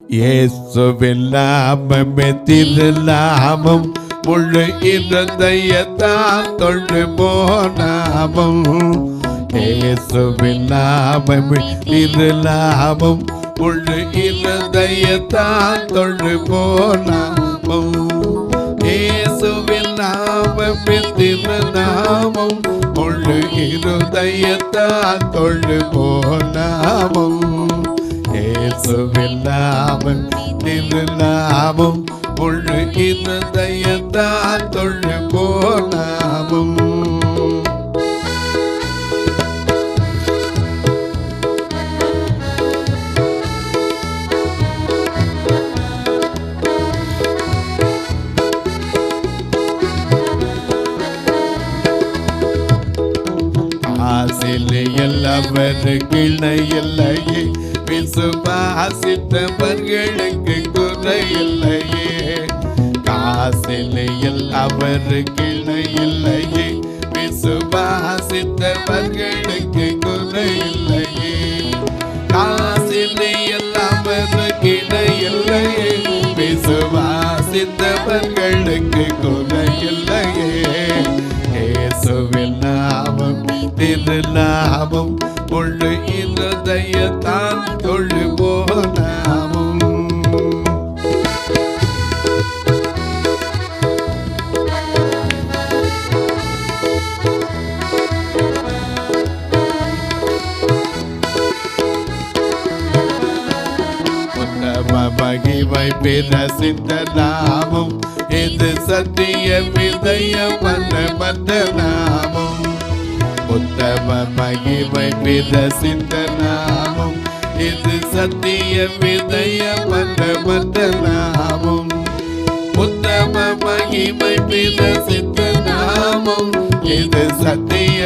இயேசுவின் நாமமே திருநாமம், முழு இருதயத்தால் தொழு போனாமம். இயேசுவின் நாமமே திருநாமம், முழு இருதயத்தால் தொழு போனாமம். இயேசுவின் நாமமே திருநாமம், முழு இருதயத்தால் தொழு போனாமம். இயேசுவின் நாமம் திருநாமம், முழு இருதயத்தால் தொழு போனாமம். ஆசிலே எல்லாவருக்கு இணையில்லையே, விசுவாசித்தவர்களுக்கு குறையில்லையே. காசிலே எல்லாவருக்கு இணையில்லையே, விசுவாசித்தவர்களுக்கு குறையில்லையே. காசிலே எல்லாவருக்கு இணையில்லையே, விசுவாசித்தவர்களுக்கு குறையில்லையே. இயேசுவின் நாமம் திருநாமம், முழு இருதயத்தால் தொழு போனாமம். உத்தம மகிமை பிரசித்த நாமம், இது சத்திய விதயமல்ல மற்ற நாமம். உத்தம மகிமை பிரசித்த நாமம், இது சத்திய விதயமல்ல மற்ற நாமம். உத்தம மகிமை பிரசித்த நாமம், இது சத்திய